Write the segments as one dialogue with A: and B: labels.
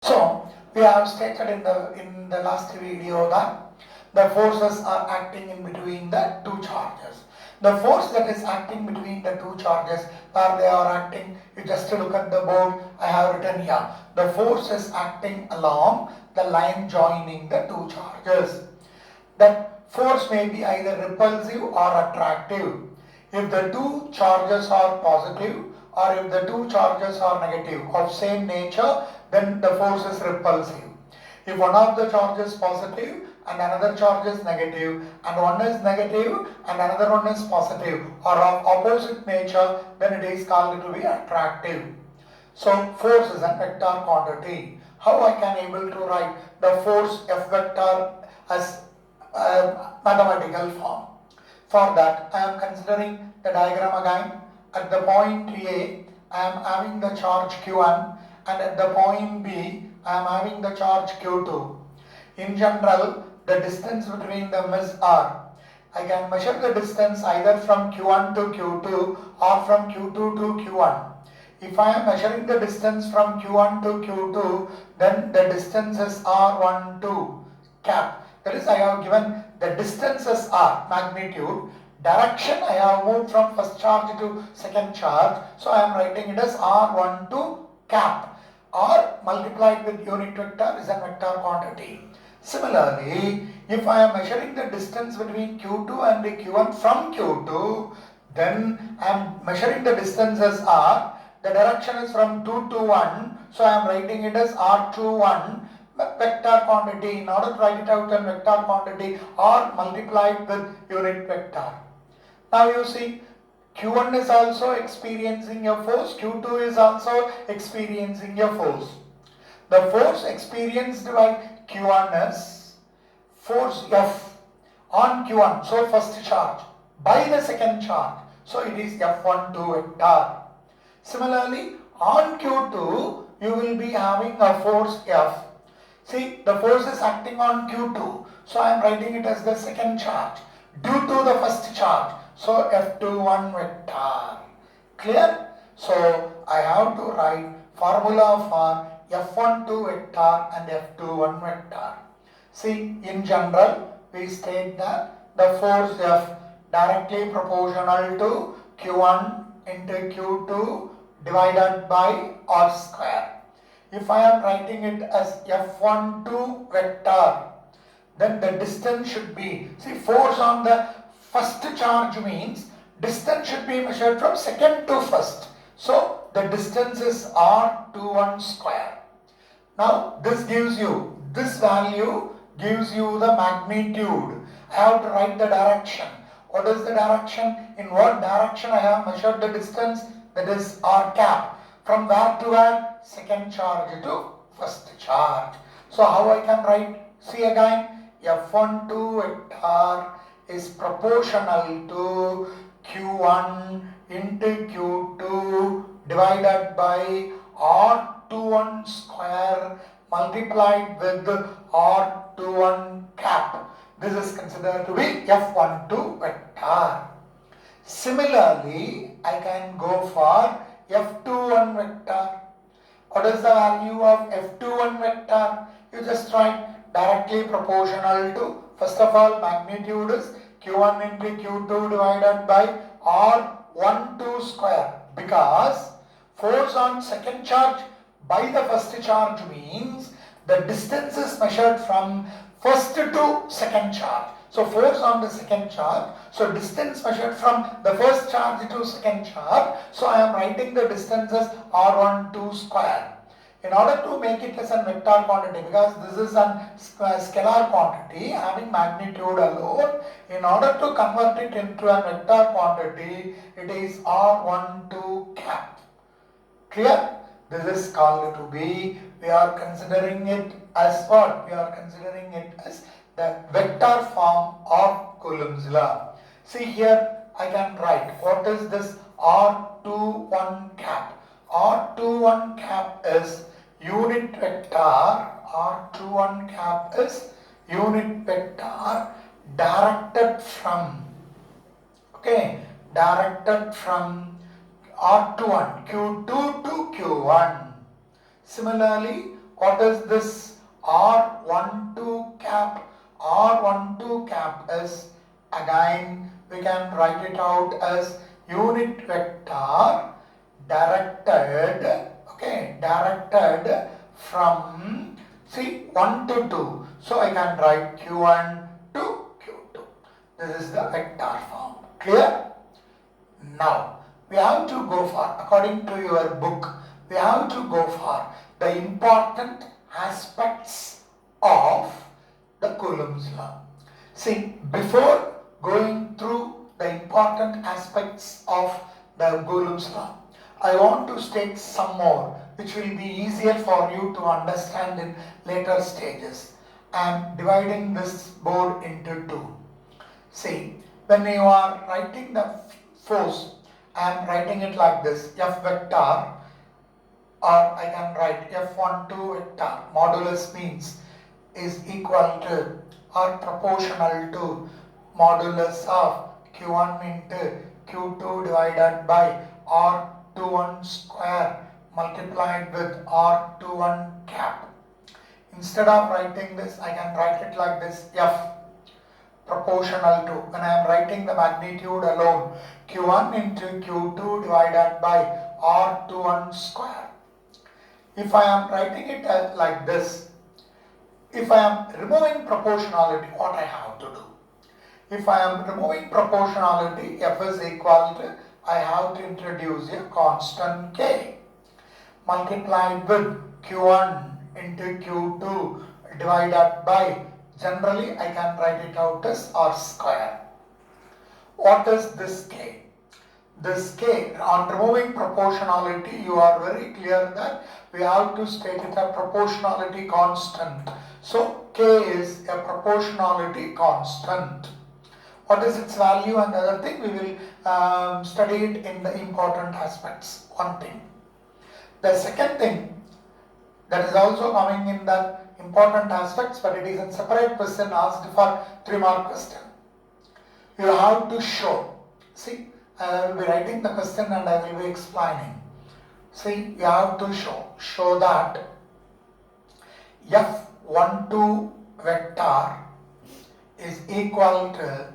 A: So we have stated in the last video that the forces are acting in between the two charges. The force that is acting between the two charges, where they are acting, you just look at the board, I have written here. The force is acting along the line joining the two charges. That force may be either repulsive or attractive. If the two charges are positive or if the two charges are negative of same nature, then the force is repulsive. If one of the charges is positive and another charge is negative, and one is negative and another one is positive or of opposite nature, then it is called to be attractive. So force is a vector quantity. How I can able to write the force F vector as mathematical form? For that, I am considering the diagram again. At the point A, I am having the charge Q1, and at the point B, I am having the charge Q2. In general, the distance between them is R. I can measure the distance either from Q1 to Q2 or from Q2 to Q1. If I am measuring the distance from Q1 to Q2, then the distance is R12 cap. That is, I have given the distance as R, magnitude. Direction, I have moved from first charge to second charge. So I am writing it as R12 cap. R multiplied with unit vector is a vector quantity. Similarly, if I am measuring the distance between Q2 and Q1 from Q2, then I am measuring the distance as R. The direction is from 2 to 1. So I am writing it as R21 vector quantity. In order to write it out in vector quantity, R multiplied with unit vector. Now you see, Q1 is also experiencing a force, Q2 is also experiencing a force. The force experienced by Q1 is force F on Q1, so first charge, by the second charge, so it is F12 vector. Similarly, on Q2, you will be having a force F. See, the force is acting on Q2, so I am writing it as the second charge due to the first charge. So F21 vector. Clear? So I have to write formula for F12 vector and F21 vector. See, in general, we state that the force F directly proportional to Q1 into Q2 divided by R square. If I am writing it as F12 vector, then the distance should be, see, force on the first charge means distance should be measured from second to first. So the distance is R21 square. Now this value gives you the magnitude. I have to write the direction. What is the direction? In what direction I have measured the distance? That is R cap. From where to where? Second charge to first charge. So how I can write? See again, F12 vector is proportional to Q1 into Q2 divided by R21 square multiplied with R21 cap. This is considered to be F12 vector. Similarly, I can go for F21 vector. What is the value of F21 vector? You just write directly proportional to, first of all, magnitude is Q1 into Q2 divided by R12 square, because force on second charge by the first charge means the distance is measured from first to second charge. So force on the second charge, so distance measured from the first charge to second charge. So I am writing the distance as R12 square. In order to make it as a vector quantity, because this is a scalar quantity having magnitude alone, in order to convert it into a vector quantity, it is R12 cap. Clear? This is called to be, we are considering it as what? We are considering it as the vector form of Coulomb's law. See here, I can write what is this R21 cap. R21 cap is unit vector. R21 cap is unit vector directed from, okay, directed from R21, Q2 to Q1. Similarly, What is this R12 cap? R12 cap is, again we can write it out as unit vector directed, okay, directed from, see, 1 to 2. So I can write Q1 to Q2. This is the vector form. Clear? Now, we have to go for, according to your book, we have to go for the important aspects of the Coulomb's law. See, before going through the important aspects of the Coulomb's law, I want to state some more which will be easier for you to understand in later stages. I am dividing this board into two. See, when you are writing the force, I am writing it like this, F vector, or I can write F12 vector, modulus means is equal to or proportional to modulus of Q1 into Q2 divided by R21 square multiplied with R21 cap. Instead of writing this, I can write it like this, F proportional to, when I am writing the magnitude alone, Q1 into Q2 divided by R21 square. If I am writing it like this, if I am removing proportionality, what I have to do? If I am removing proportionality, F is equal to, I have to introduce a constant K multiplied with Q1 into Q2 divided by, generally I can write it out as R square. What is this K? This K, on removing proportionality, you are very clear that we have to state it a proportionality constant. So K is a proportionality constant. What is its value and the other thing, we will study it in the important aspects. One thing. The second thing that is also coming in the important aspects, but it is a separate question asked for 3-mark question. You have to show. See, I will be writing the question and I will be explaining. See, you have to show that F12 vector is equal to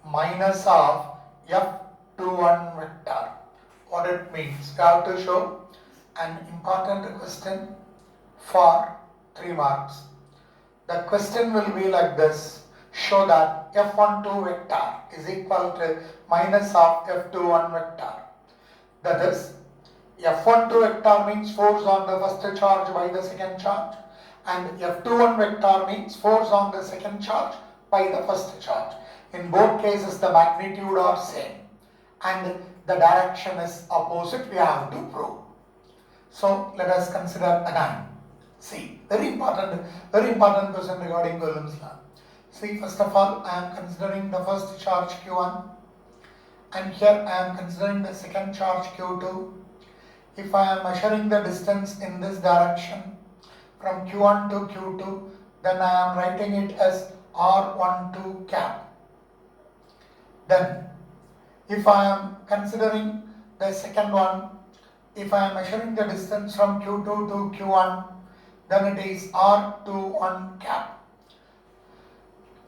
A: minus of F21 vector. What it means? You have to show an important question for 3 marks. The question will be like this. Show that F12 vector is equal to minus of F21 vector. That is, F12 vector means force on the first charge by the second charge, and F21 vector means force on the second charge by the first charge. In both cases the magnitude are same and the direction is opposite, we have to prove. So let us consider again. See, very important question regarding Coulomb's law. See, first of all, I am considering the first charge Q1 and here I am considering the second charge Q2. If I am measuring the distance in this direction from Q1 to Q2, then I am writing it as R12 cap. Then, if I am considering the second one, if I am measuring the distance from Q2 to Q1, then it is R21 cap.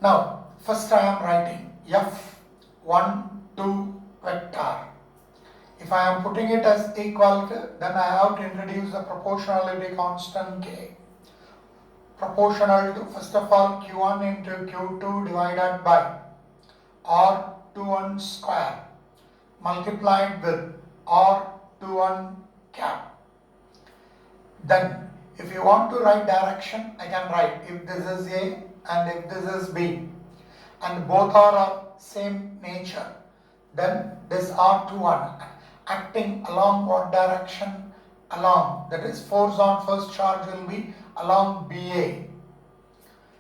A: Now, first I am writing F12 vector. If I am putting it as equal to, then I have to introduce the proportionality constant K. Proportional to, first of all, Q1 into Q2 divided by R21 square multiplied with R21 cap. Then, if you want to write direction, I can write if this is A and if this is B and both are of same nature, then this R21 acting along what direction? Along, that is force on first charge will be along BA.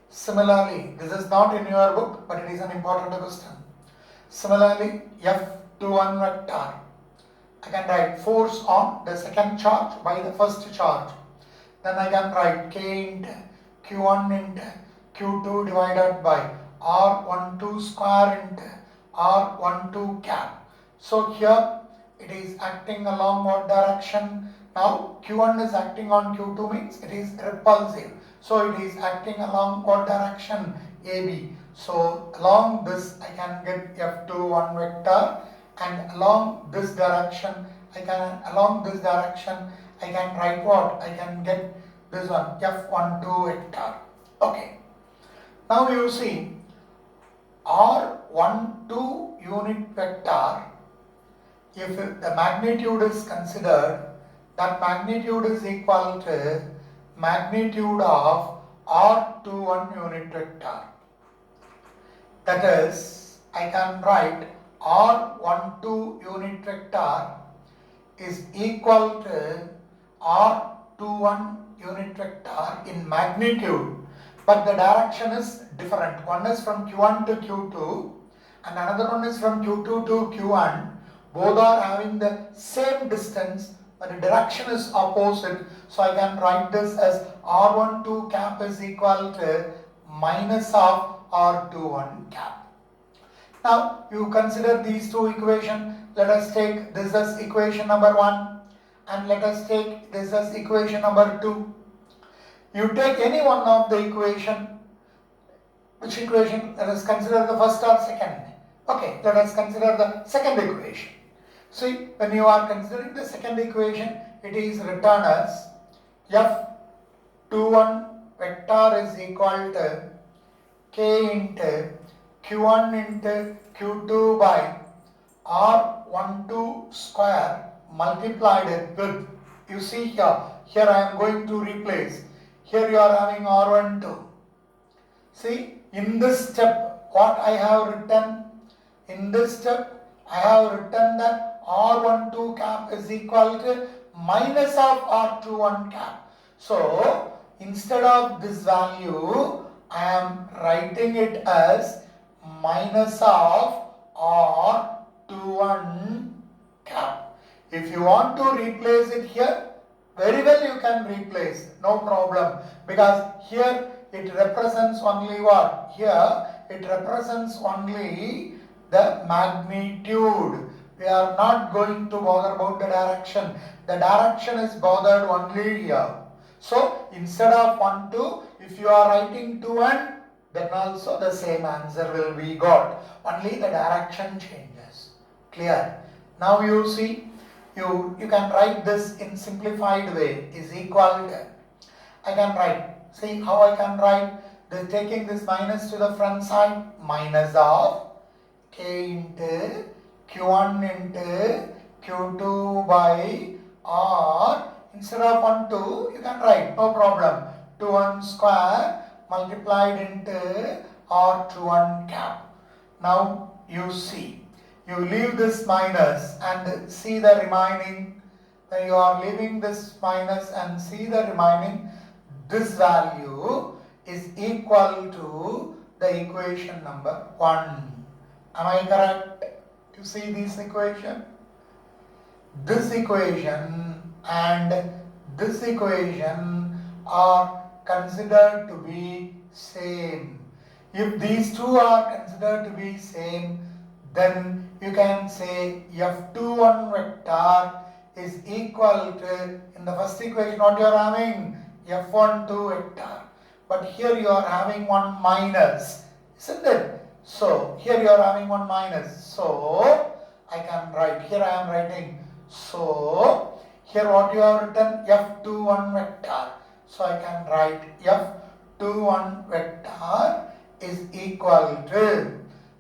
A: Similarly, this is not in your book but it is an important question. Similarly, F21 vector, I can write force on the second charge by the first charge. Then I can write K into Q1 into Q2 divided by R12 square into R12 cap. So here it is acting along what direction? Now Q1 is acting on Q2 means it is repulsive. So it is acting along what direction? AB. So along this I can get F21 vector, and along this direction I can write what? I can get this one F12 vector. Okay. Now you see R12 unit vector, if the magnitude is considered, that magnitude is equal to magnitude of R21 unit vector. That is, I can write R12 unit vector is equal to R21 unit vector in magnitude, but the direction is different. One is from Q1 to Q2 and another one is from Q2 to Q1. Both are having the same distance, but the direction is opposite. So I can write this as R12 cap is equal to minus of R21 cap. Now you consider these two equations. Let us take this as equation number 1 and let us take this as equation number 2. You take any one of the equation. Which equation? Let us consider the first or second. Okay, let us consider the second equation. See, when you are considering the second equation, it is written as F21 vector is equal to K into Q1 into Q2 by R12 square multiplied with, you see here I am going to replace, here you are having R12. See, in this step, what I have written, in this step, I have written that R12 cap is equal to minus of R21 cap. So, instead of this value, I am writing it as minus of R21 cap. If you want to replace it here, very well you can replace, no problem, because here it represents only what? Here it represents only the magnitude. We are not going to bother about the direction. The direction is bothered only here. So instead of 1, 2, if you are writing 2 and then also the same answer will be got. Only the direction changes. Clear? Now you see, you can write this in simplified way is equal to, I can write, see how I can write, this, taking this minus to the front side, minus of K into Q1 into Q2 by R, instead of 1, 2, you can write, no problem, 2 square multiplied into R21 cap. Now you see, you leave this minus and see the remaining, when you are leaving this minus and see the remaining, this value is equal to the equation number 1. Am I correct? You see this equation? This equation and this equation are considered to be same. If these two are considered to be same, then you can say F21 vector is equal to, in the first equation what you are having? F12 vector. But here you are having one minus, isn't it? So here you are having one minus. So I can write, here I am writing. So here what you have written? F21 vector. So I can write F21 vector is equal to,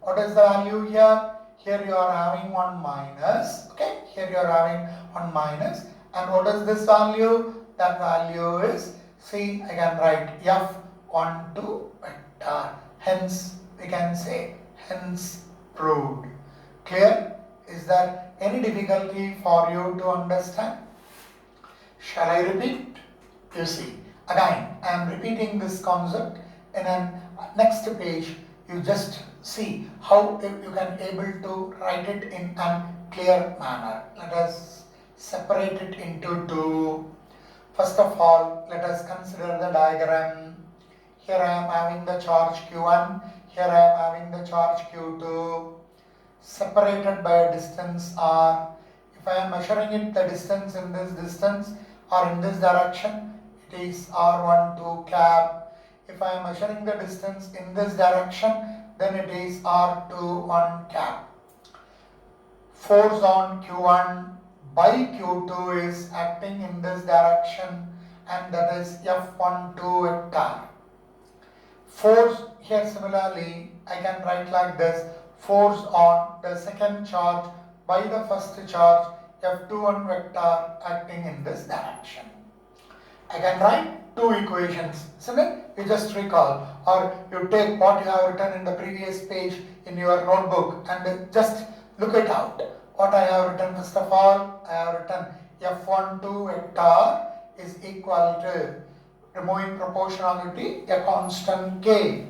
A: what is the value here? Here you are having one minus, okay? Here you are having one minus, and what is this value? That value is, see, I can write F12 vector. Hence, we can say, hence proved. Clear? Is there any difficulty for you to understand? Shall I repeat? You see, again, I am repeating this concept in a next page. You just see how you can able to write it in a clear manner. Let us separate it into two. First of all, let us consider the diagram. Here I am having the charge Q1, here I am having the charge Q2, separated by a distance R. If I am measuring it, the distance in this distance, or in this direction, it is R12 cap. If I am measuring the distance in this direction, then it is R21 cap. Force on Q1 by Q2 is acting in this direction, and that is F12 vector. Force here similarly, I can write like this: force on the second charge by the first charge, F21 vector acting in this direction. I can write two equations, isn't it? You just recall, or you take what you have written in the previous page in your notebook and just look it out. What I have written, first of all, I have written F12 vector is equal to, removing proportionality, a constant K,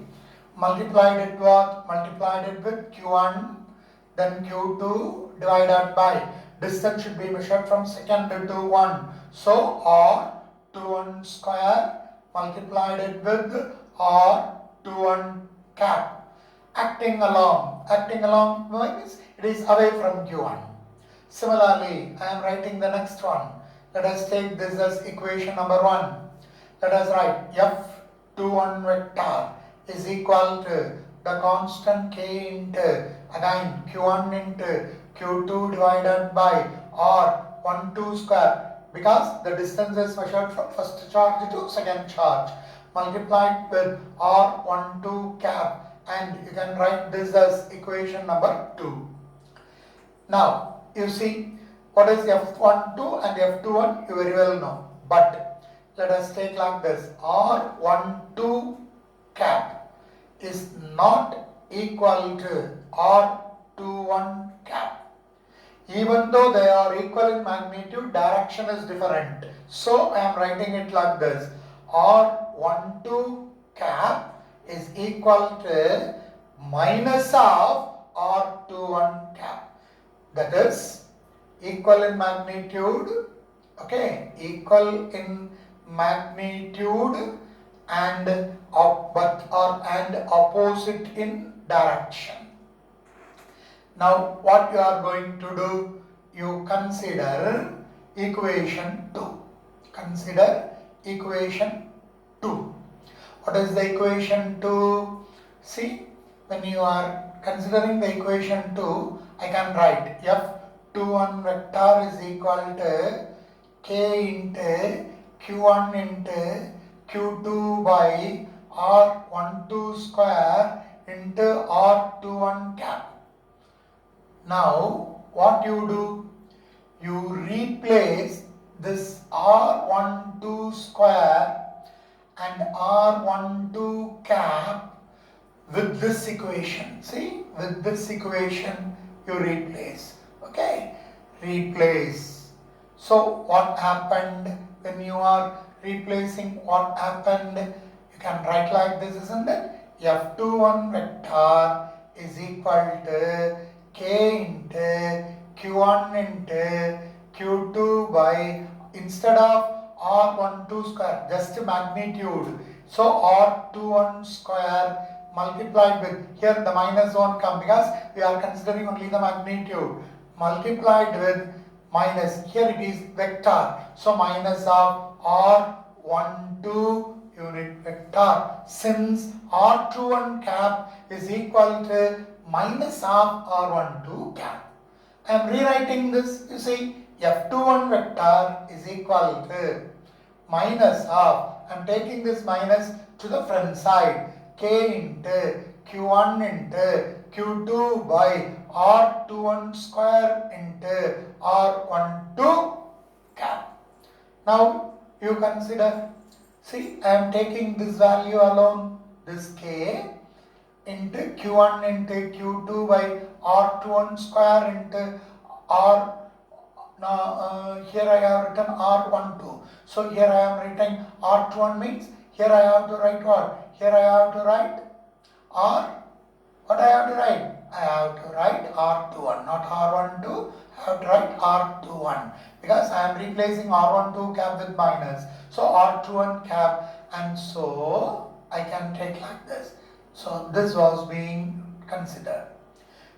A: multiplied it with Q1, then Q2 divided by, distance should be measured from second to 1, so R21 square multiplied it with R21 cap, acting along means it is away from Q1. Similarly, I am writing the next one. Let us take this as equation number 1. Let us write F21 vector is equal to the constant K into, again, Q1 into Q2 divided by R12 square, because the distance is measured from first charge to second charge, multiplied with R12 cap, and you can write this as equation number 2. Now, you see, what is F12 and F21? You very well know. But let us take like this: R12 cap is not equal to R21 cap. Even though they are equal in magnitude, direction is different. So I am writing it like this: R12 cap is equal to minus of R21 cap. That is equal in magnitude, okay, equal in magnitude and opposite in direction. Now what you are going to do, you consider equation 2. Consider equation 2. What is the equation 2? See, when you are considering the equation 2, I can write F21 vector is equal to K into Q1 into Q2 by R12 square into R21 cap. Now what you do? You replace this R12 square and R12 cap with this equation. See, with this equation you replace. Okay, replace. So what happened when you are replacing? What happened? You can write like this, isn't it? F21 vector is equal to K into Q1 into Q2 by, instead of R12 square, just magnitude, so R21 square multiplied with, here the minus won't come because we are considering only the magnitude, multiplied with minus, here it is vector, so minus of R12 unit vector, since R21 cap is equal to minus of R12 cap. I am rewriting this, you see, F21 vector is equal to minus of, I am taking this minus to the front side, K into Q1 into Q2 by R21 square into R12 cap. Now you consider, see, I am taking this value alone, this K into Q1 into Q2 by R21 square into R. Now here I have written R12. So here I am writing R21 means here I have to write what? Here I have to write R. What I have to write? I have to write R21, not R12. I have to write R21 because I am replacing R12 cap with minus. So R21 cap, and so I can take like this. So this was being considered.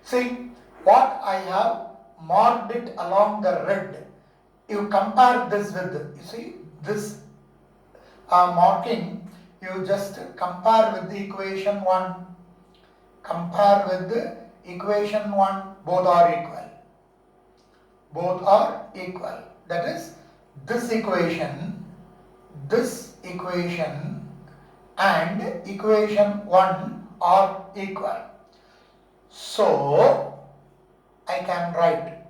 A: See, what I have marked it along the red. You compare this with, you see, this marking, you just compare with the equation 1. Compare with the equation 1, both are equal. Both are equal. That is, this equation and equation 1 are equal. So, I can write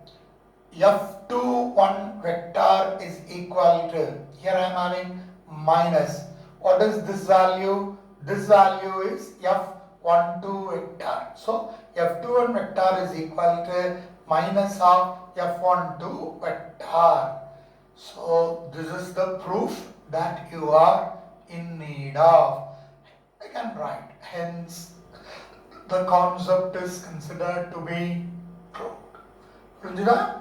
A: F21 vector is equal to, here I am having minus. What is this value? This value is F12 vector. So, F21 vector is equal to minus of F12 vector. So, this is the proof that you are in need of. I can write. Hence, the concept is considered to be proved. புரிஞ்சுதா?